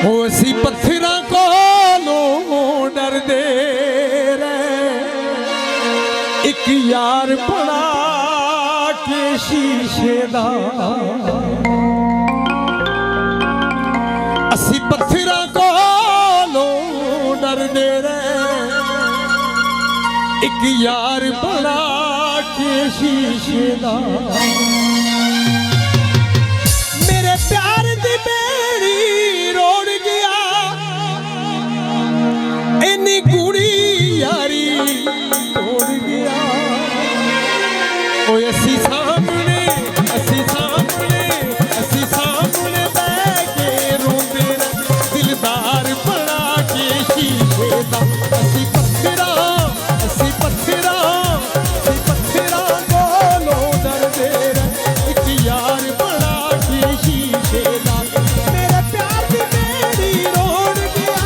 हो असी पत्थरां कोलों डरदे एक यार बना के शीशे दा असी पत्थरां कोलों डरदे एक यार बना के शीशे दा मेरे प्यार दी बेड़ी रोड़ गया इन्नी कुड़ी यारी तोड़ गया ओए असी सामने बह के रोंदे दिलदार बना के शीशे दा असी पत्थरां कोलों डरदे एक यार बना के शीशे दा मेरे प्यार दी बेड़ी रोड़ गया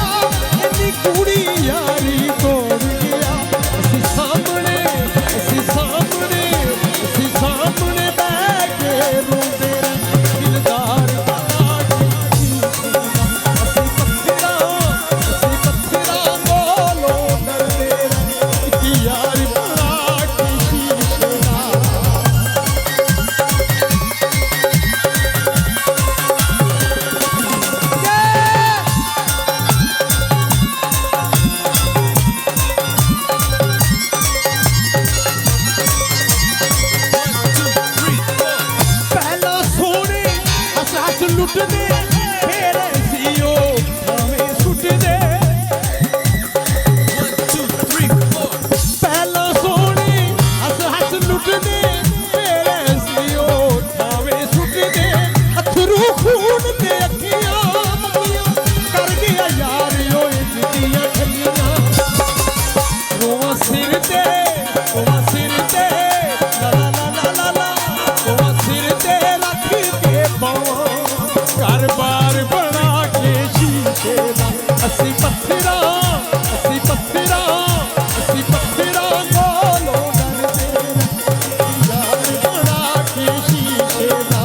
इन्नी कुड़ी यारी तोड़ गया असी सामने बह के रोंदे दिलदार बना के शीशे दा असी पत्थरां कोलों डरदे एक यार बना के शीशे दा पहला सोने हस लुटदे फिर सीओ भावें सुटदे पहला सोने हस लुटदे फिर सीओ भावें सुटदे अथरू खून ते अखियां मगियां कर गया यार ओए जिंदियां खलियां रोवां सिर ते ला ला ला ला ला ला रोवां सिर ते रख के पावां घर बार बना के शीशे दा असी पत्थरां कोलों डरदे यार बना के शीशे दा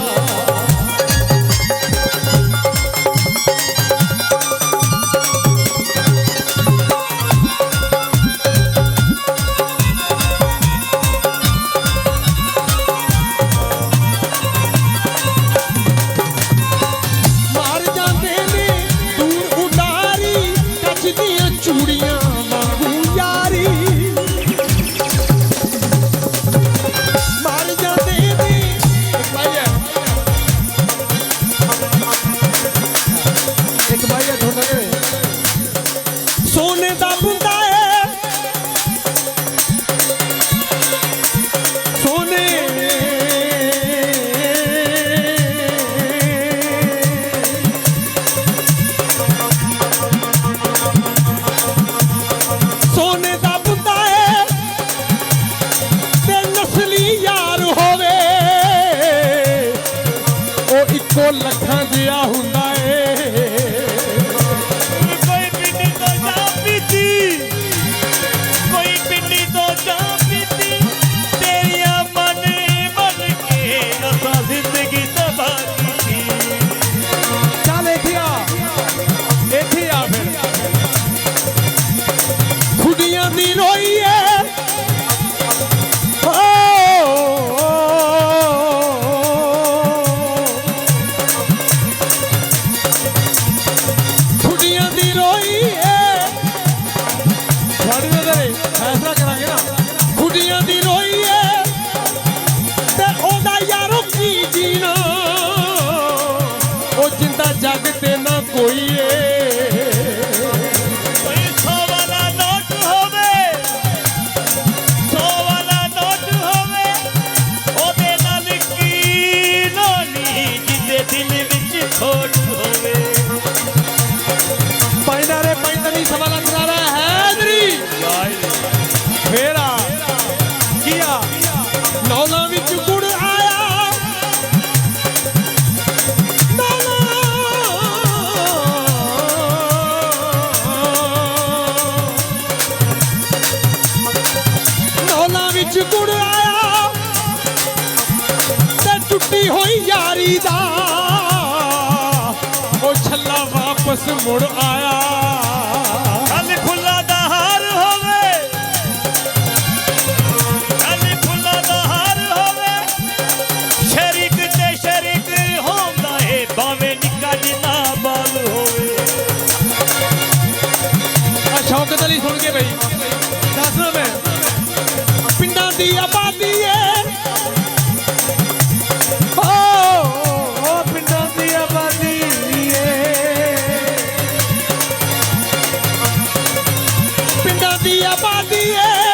मार जाते ने दूर उडारी कच दियां चूड़ियां वांगू यारी मार जाते ने एक भाई है थोड़ा सोने दा बुंदा है सोने सोने दा बुंदा है ते नस्ली यार होवे ओ इको लखां जिहा हुंदा है कोई पिंडी तो जा पीती तेरिया मन बन के असा जिंदगी तबाह की चल इत्थे आ फिर खुदियां दी रोई है खुदियां दी रोई है थोड़ी देर फैसला करांगे ना खुदियां दी रोई है ते ओदा यारो की जीना ओ जिंदा जग ते ना कोई है कोई 100 वाला नोट होवे ओदे नाल की लोनी जिंदे दिल विच खोट होवे पैनारे पैंतनी सवाल नजारा हैदरी फेरा किया नौला विच गुड़ आया नौला ਵਾਪਸ ਮੁੜ ਆਇਆ ਕੱਲ ਫੁੱਲਾਂ ਦਾ ਹਾਰ ਹੋਵੇ, ਕੱਲ ਫੁੱਲਾਂ ਦਾ ਹਾਰ ਹੋਵੇ, ਸ਼ਰੀਕ ਤੇ ਸ਼ਰੀਕ ਹੁੰਦਾ ਏ ਭਾਵੇਂ ਨਿੱਕਾ ਜਿੰਨਾ ਬਾਲ ਹੋਵੇ। ਆ ਸ਼ੌਕਤ ਅਲੀ ਸੁਣ ਕੇ ਬਈ ਦੱਸਣਾ ਮੈਂ ਪਿੰਡਾਂ ਦੀ ਆਬਾਦੀ ਏ ਪਿੰਡਾਂ ਦੀ ਆਬਾਦੀ ਏ ਪਿੰਡਾਂ ਦੀ ਆਬਾਦੀ ਏ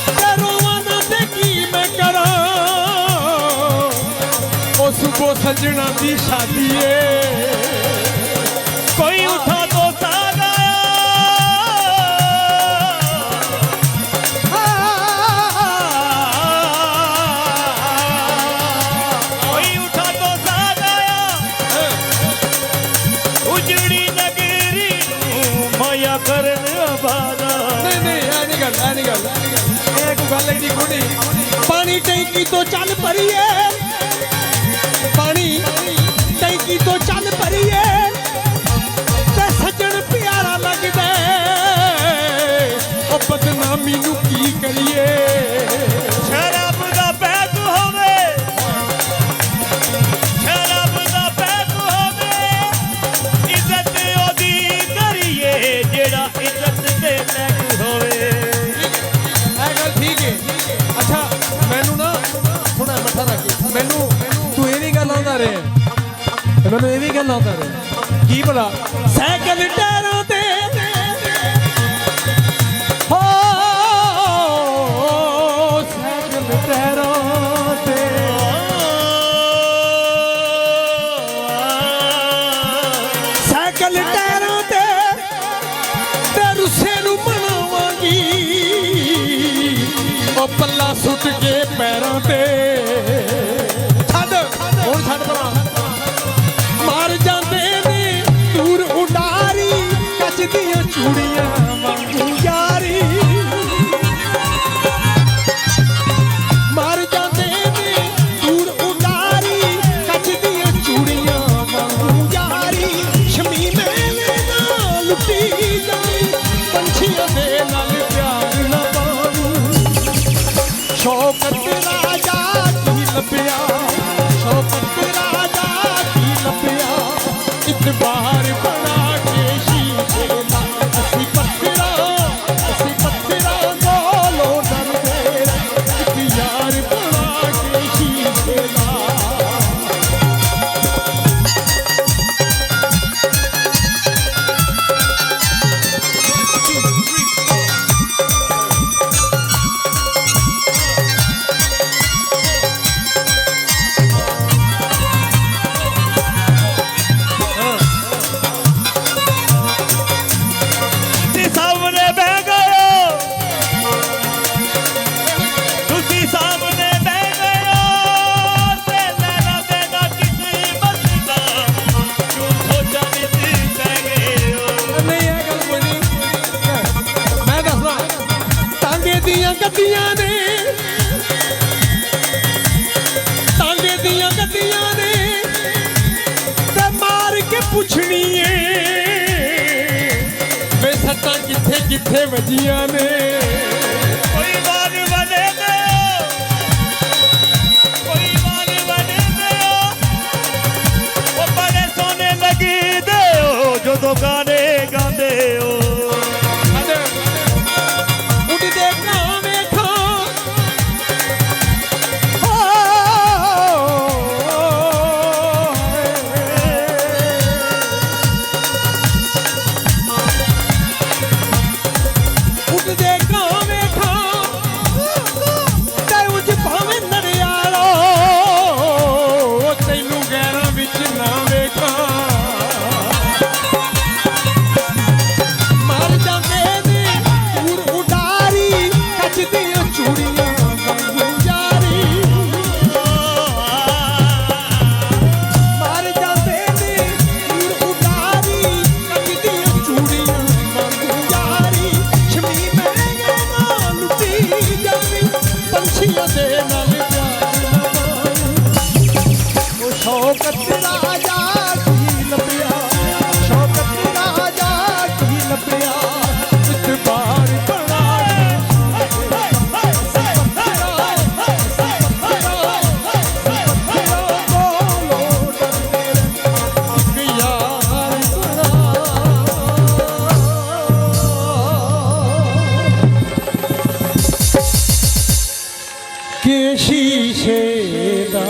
ਤੇ ਰੋਵਾਂ ਨਾ ਤੇ ਕੀ ਮੈਂ ਕਰਾਂ ਉਹ ਸੁਬੋ ਸੱਜਣਾ ਦੀ ਸ਼ਾਦੀ ਏ ਕੋਈ ਉਠਾ ਦੋ ਸਾਗਾ, ਕੋਈ ਉਠਾ ਦੋ ਸਾਗਾ, ਉਜੜੀ ਨਗਰੀ ਨੂੰ ਮਾਇਆ ਕਰਨ ਆਵਾਰਾ। ਨਹੀਂ ਨਹੀਂ ਐ ਨਹੀਂ ਗੱਲ ਇਹ ਕੋਈ ਗੱਲ ਨਹੀਂ ਕੋਣੀ ਪਾਣੀ ਟੈਂਕੀ ਤੋਂ ਚੱਲ ਭਰੀਏ ਪਾਣੀ ਟੈਂਕੀ ਤੋਂ ਚੱਲ ਭਰੀਏ ਤੇ ਸੱਜਣ ਪਿਆਰਾ ਲੱਗਦਾ ਉਹ ਬਦਨਾਮੀ ਨੂੰ ਕੀ ਕਰੀਏ ਸ਼ਰਾਬ ਦਾ ਪੈਗ ਹੋਵੇ, ਸ਼ਰਾਬ ਦਾ ਪੈਗ ਹੋਵੇ, ਇੱਜ਼ਤ ਉਹਦੀ ਕਰੀਏ ਜਿਹੜਾ ਇੱਜ਼ਤ ਦੇ ਲੈਕ ਹੋਵੇ। ਇਹ ਗੱਲ ਠੀਕ ਹੈ ਅੱਛਾ ਮੈਨੂੰ ਨਾ ਥੋੜਾ ਮੱਠਾ ਰੱਖ ਮੈਨੂੰ ਤੂੰ ਇਹ ਵੀ ਗੱਲ ਆਉਂਦਾ ਰਿਹਾ ਮੈਨੂੰ ਇਹ ਵੀ ਗੱਲ ਆਉਂਦਾ ਰਿਹਾ ਕੀ ਭਲਾ ਸਾਈਕਲ ਟਾਇਰਾਂ ਤੇ ਹੋ ਸਾਈਕਲ ਟਾਇਰਾਂ ਤੇ ਸਾਈਕਲ ਟਾਇਰਾਂ ਤੇ ਰੁੱਸੇ ਨੂੰ ਮਨਾਵਾਂਗੀ ਉਹ ਪੱਲਾ ਸੁੱਟ ਕੇ ਪੈਰਾਂ ਤੇ ਛੱਡ ਹੁਣ ਛੱਡ ਭਰਾ ਮਾਰ ਜਾਂਦੇ ਨੇ ਦੂਰ ਉਡਾਰੀ ਕੱਚ ਦੀਆਂ ਚੂੜੀਆਂ ਵਾਂਗੂ ਯਾਰੀ ਮਾਰ ਜਾਂਦੇ ਨੇ ਦੂਰ ਉਡਾਰੀ ਕੱਚ ਦੀਆਂ ਚੂੜੀਆਂ ਵਾਂਗੂ ਯਾਰੀ ਸ਼ਮੀ ਮੇਲੇ ਨਾਲ ਲੁੱਟੀ ਜਾਈ ਪੰਛੀਆਂ ਦੇ ਨਾਲ ਪਿਆਰ ਨਾ ਪਾਵੀਂ ਸ਼ੌਕਤ ਰਾਜਾ ਕੀ ਲੱਭਿਆ ਸ਼ੌਕਤ ਰਾਜਾ ਕੀ ਲੱਭਿਆ ਇਤਬਾਰ ਬਣਾ ਕੇ ਸ਼ੀਸ਼ੇ ਦਾ ਅਸੀਂ ਪੱਥਰਾਂ ਕੋਲੋਂ ਡਰਦੇ ਇੱਕ ਯਾਰ ਬਣਾ ਕੇ ਸ਼ੀਸ਼ੇ ਦਾ ਤੁਸੀਂ ਸਾਹਮਣੇ ਬਹਿ ਗਏ ਹੋ, ਤੁਸੀਂ ਸਾਹਮਣੇ ਬਹਿ ਗਏ ਹੋ ਤੇ ਲੈਣਾ ਦੇਣਾ ਕਿਸੇ ਮਸਦਾ ਝੂਠੋ ਜਾਣੇ ਪੈ ਗਏ ਹੋ। ਨਹੀਂ ਇਹ ਗੱਲ ਕੋਈ ਨਹੀਂ ਮੈਂ ਦੱਸਦਾ ਟਾਂਗੇ ਦੀਆਂ ਗੱਡੀਆਂ ਨੇ ਟਾਂਗੇ ਦੀਆਂ ਗੱਡੀਆਂ ਨੇ ਤੇ ਮਾਰ ਕੇ ਪੁੱਛਣੀ ਏ ਵੇ ਸੱਟਾਂ ਕਿੱਥੇ ਕਿੱਥੇ ਵੱਜੀਆਂ ਨੇ ਕੋਈ ਵਾਰ ਵੜੇ ਦਿਓ, ਕੋਈ ਵਾਰ ਵੜੇ ਦਿਓ, ਉਹ ਬੜੇ ਸੋਹਣੇ ਲੱਗਦੇ ਹੋ ਜਦੋਂ ਗਾਣੇ ਗਾਉਂਦੇ ਹੋ। ਉੱਡਦੇ ਕਾਂ ਵੇਖਾਂ ਉੱਡਦੇ ਕਾਂ ਵੇਖਾਂ ਤੇ ਉੱਜ ਭਾਵੇਂ ਨਰਿਆਲੋ ਤੈਨੂੰ ਗੈਰਾਂ ਵਿੱਚ ਨਾ ਵੇਖਾਂ ਕਿ ਸ਼ੀਸ਼ੇ ਦਾ